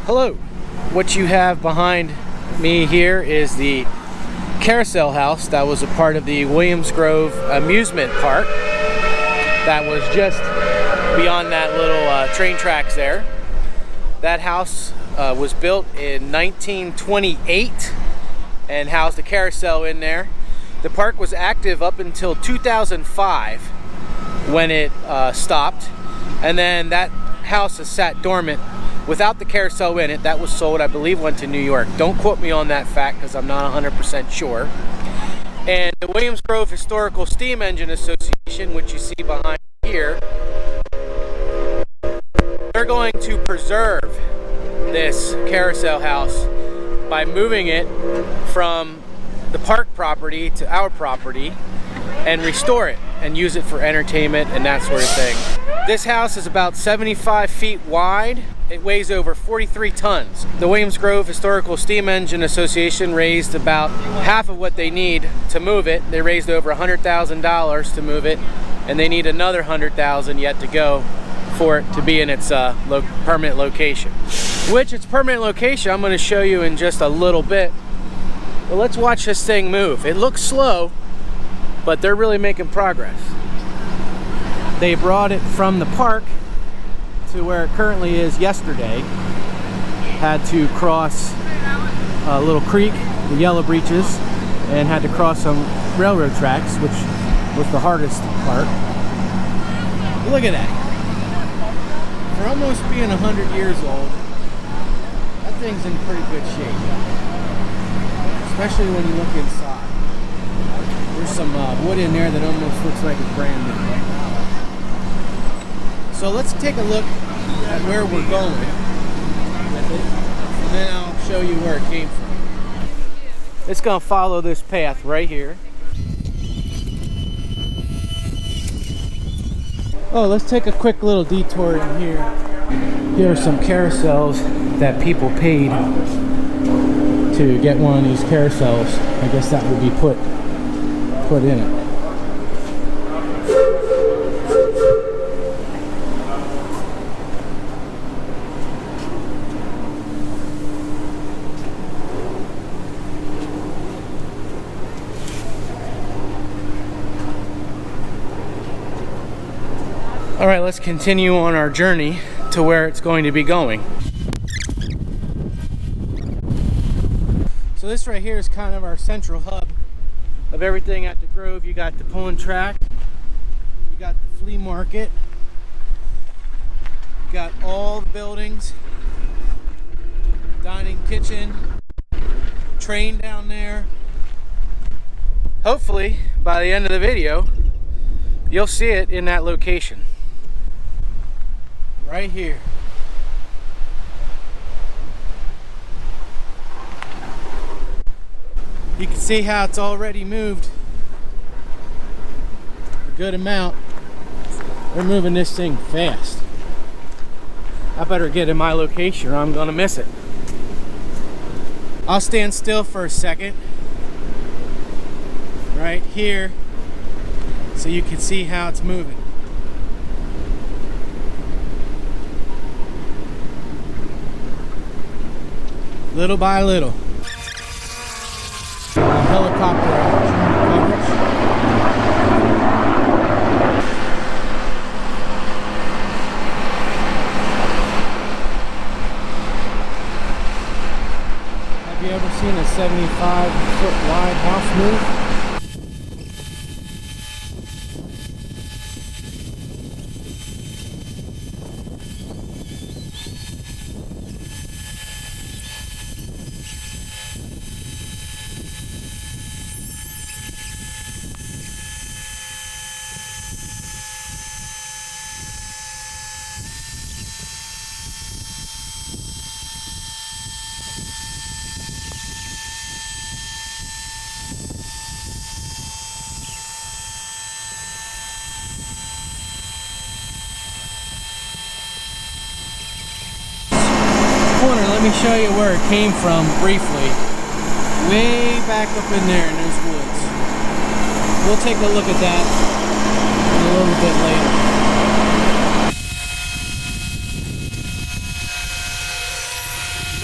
Hello. What you have behind me here is the Carousel House that was a part of the Williams Grove Amusement Park that was just beyond that little train tracks there. That house was built in 1928 and housed a carousel in there. The park was active up until 2005 when it stopped, and then that house has sat dormant without the carousel in it. That was sold, I believe, went to New York. Don't quote me on that fact because I'm not 100% sure. And the Williams Grove Historical Steam Engine Association, which you see behind here, they're going to preserve this carousel house by moving it from the park property to our property and restore it and use it for entertainment and that sort of thing. This house is about 75 feet wide. It weighs over 43 tons. The Williams Grove Historical Steam Engine Association raised about half of what they need to move it. They raised over $100,000 to move it, and they need another $100,000 yet to go for it to be in its permanent location. Which its permanent location I'm going to show you in just a little bit. But let's watch this thing move. It looks slow, but they're really making progress. They brought it from the park to where it currently is yesterday. Had to cross a little creek, the Yellow Breeches, and had to cross some railroad tracks, which was the hardest part. Look at that. For almost being 100 years old, that thing's in pretty good shape. Especially when you look inside. There's some wood in there that almost looks like it's brand new. So let's take a look at where we're going with it, and then I'll show you where it came from. It's going to follow this path right here. Oh, let's take a quick little detour in here. Here are some carousels that people paid to get one of these carousels. I guess that would be put in it. All right, let's continue on our journey to where it's going to be going. So this right here is kind of our central hub of everything at the Grove. You got the pulling track, you got the flea market, you got all the buildings, dining, kitchen, train down there. Hopefully, by the end of the video, you'll see it in that location. Right here. You can see how it's already moved a good amount. They're moving this thing fast. I better get in my location or I'm gonna miss it. I'll stand still for a second right here so you can see how it's moving. Little by little. Helicopter coverage. Have you ever seen a 75-foot wide house move? Corner, let me show you where it came from briefly. Way back up in there in those woods. We'll take a look at that a little bit later.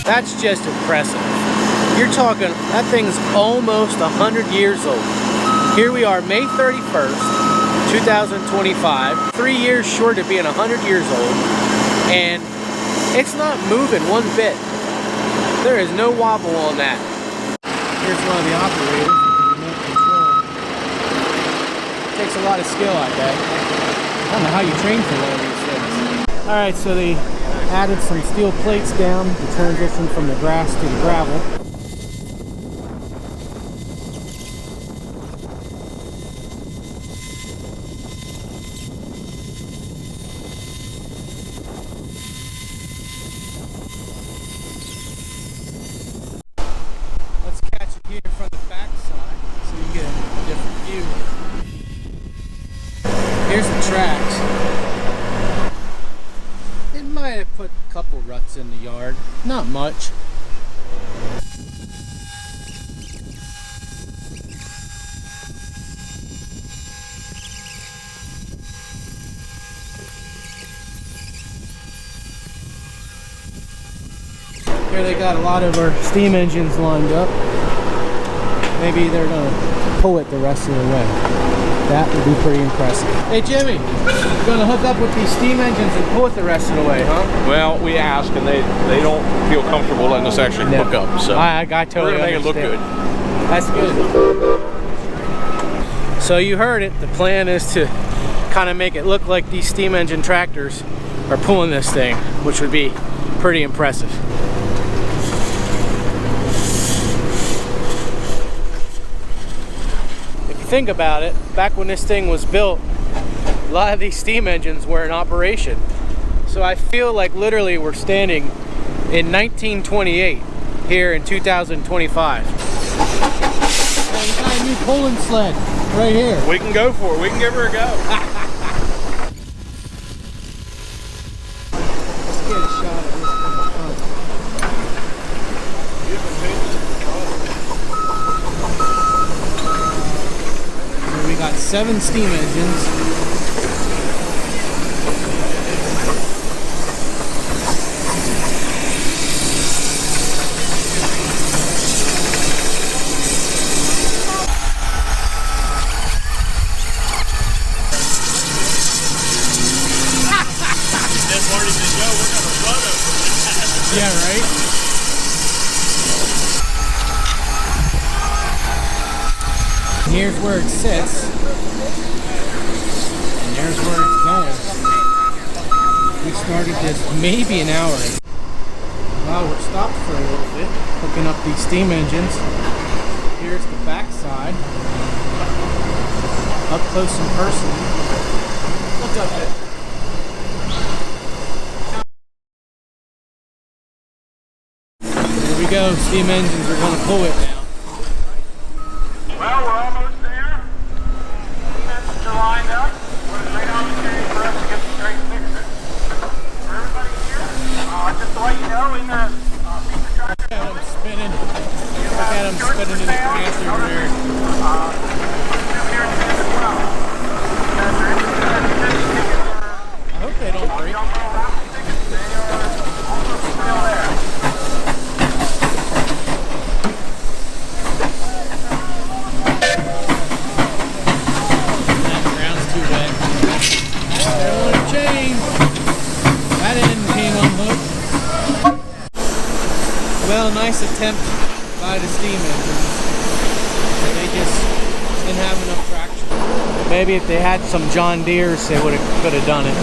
That's just impressive. You're talking, that thing's almost 100 years old. Here we are, May 31st, 2025, 3 years short of being 100 years old, and it's not moving one bit. There is no wobble on that. Here's one of the operators with the remote control. It takes a lot of skill, I bet. I don't know how you train for one of these things. Alright, so they added some steel plates down to transition from the grass to the gravel. Let's catch it here from the back side so you get a different view. Here's the tracks. It might have put a couple ruts in the yard, not much. Here they got a lot of our steam engines lined up. Maybe they're gonna pull it the rest of the way. That would be pretty impressive. Hey Jimmy, you're gonna hook up with these steam engines and pull it the rest of the way, huh? Well, we asked and they don't feel comfortable letting us actually hook up. So I totally we're gonna make it look good. That's good. So you heard it. The plan is to kind of make it look like these steam engine tractors are pulling this thing, which would be pretty impressive. Think about it, back when this thing was built, a lot of these steam engines were in operation. So I feel like literally we're standing in 1928 here in 2025. Hey, we got a new pulling sled right here. We can go for it. We can give her a go. Let's get a shot of this from the front. We got 7 steam engines. That's already been go. We're gonna run over. Yeah, right? Here's where it sits, and there's where it's going. We started this maybe an hour ago. Well, we're stopped for a little bit, hooking up these steam engines. Here's the back side, up close and personal. Look up there. There we go, steam engines are going to pull it now. Well, we're almost there. Engines are lined up. We're right on the street for us to get the straight fixes. For everybody here, just to let you know, in the piece of tractor. Look at them spinning. Look at them spinning in the transfer there. I hope they don't break. Well, nice attempt by the steam engines. They just didn't have enough traction. Maybe if they had some John Deeres, they could have done it.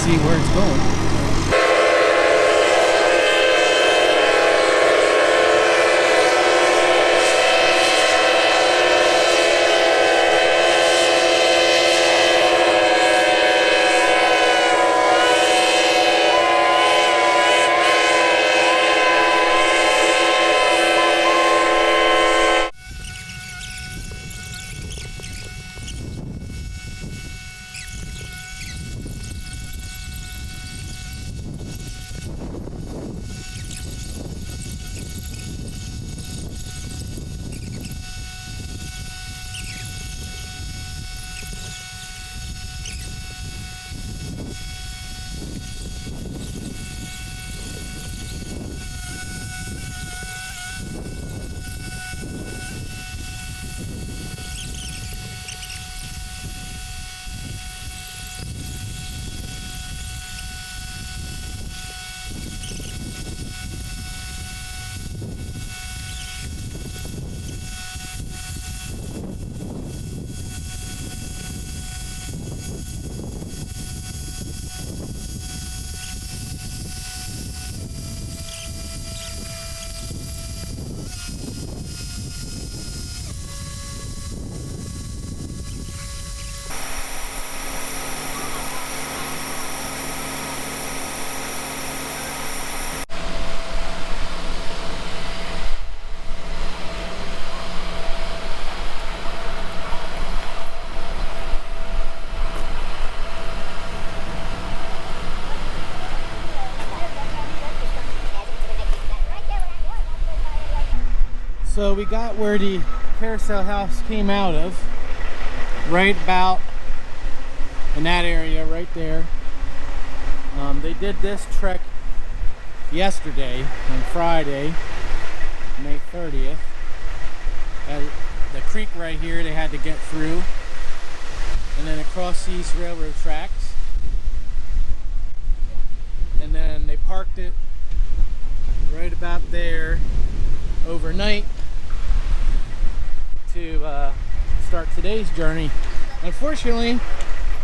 see where it's going. So we got where the Carousel House came out of, right about in that area right there. They did this trek yesterday on Friday, May 30th. The creek right here they had to get through, and then across these railroad tracks, and then they parked it right about there overnight to start today's journey. Unfortunately,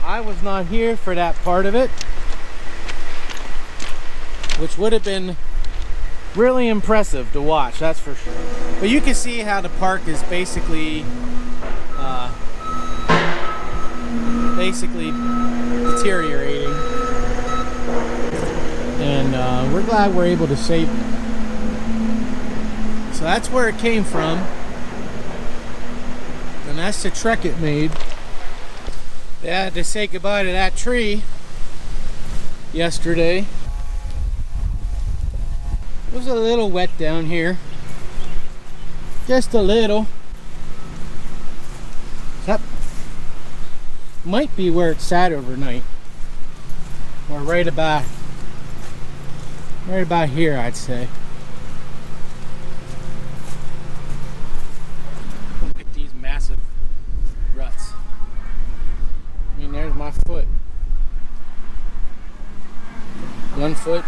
I was not here for that part of it, which would have been really impressive to watch, that's for sure. But you can see how the park is basically deteriorating, and we're glad we're able to save it. So that's where it came from, and that's the trek it made. They had to say goodbye to that tree yesterday. It was a little wet down here, just a little. That might be where it sat overnight, or right about here, I'd say. Look at these massive ruts. I mean, there's my foot. 1 foot.